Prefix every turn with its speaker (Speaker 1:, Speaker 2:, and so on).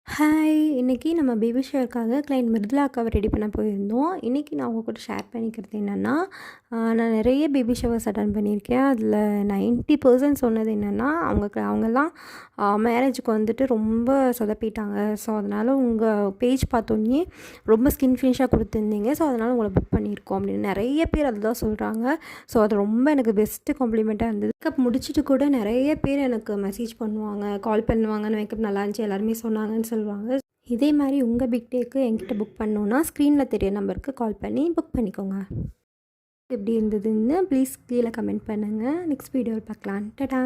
Speaker 1: Hi! இன்னைக்கு நம்ம baby ஷவருக்காக client Mridula அக்காவ ரெடி பண்ண போயிருந்தோம். இன்னைக்கு நான் உங்க கூட ஷேர் பண்ணிக்கிறது என்னென்னா, நான் நிறைய பேபி ஷவர்ஸ் அட்டெண்ட் பண்ணியிருக்கேன். அதில் 90% சொன்னது என்னென்னா, அவங்கெல்லாம் மேரேஜுக்கு வந்துட்டு ரொம்ப சொதப்பிட்டாங்க. ஸோ, அதனால் உங்கள் பேஜ் பார்த்தோன்னே ரொம்ப ஸ்கின் ஃபினிஷாக கொடுத்துருந்தீங்க. ஸோ, அதனால் உங்களை புக் பண்ணியிருக்கோம் அப்படின்னு நிறைய பேர் அதுதான் சொல்கிறாங்க. ஸோ, அது ரொம்ப எனக்கு பெஸ்ட்டு காம்ப்ளிமெண்ட்டாக இருந்தது. மேக்கப் முடிச்சுட்டு கூட நிறைய பேர் எனக்கு மெசேஜ் பண்ணுவாங்க, கால் பண்ணுவாங்க. மேக்கப் நல்லா இருந்துச்சு எல்லாருமே சொன்னாங்கன்னு சொல்லுவாங்க. இதே மாதிரி உங்கள் பிக் டேக்கு என்கிட்ட புக் பண்ணணுன்னா ஸ்க்ரீனில் தெரிய நம்பருக்கு கால் பண்ணி புக் பண்ணிக்கோங்க. எப்படி இருந்ததுன்னு ப்ளீஸ் கீழே கமெண்ட் பண்ணுங்கள். நெக்ஸ்ட் வீடியோவில் பார்க்கலாம். டாடா.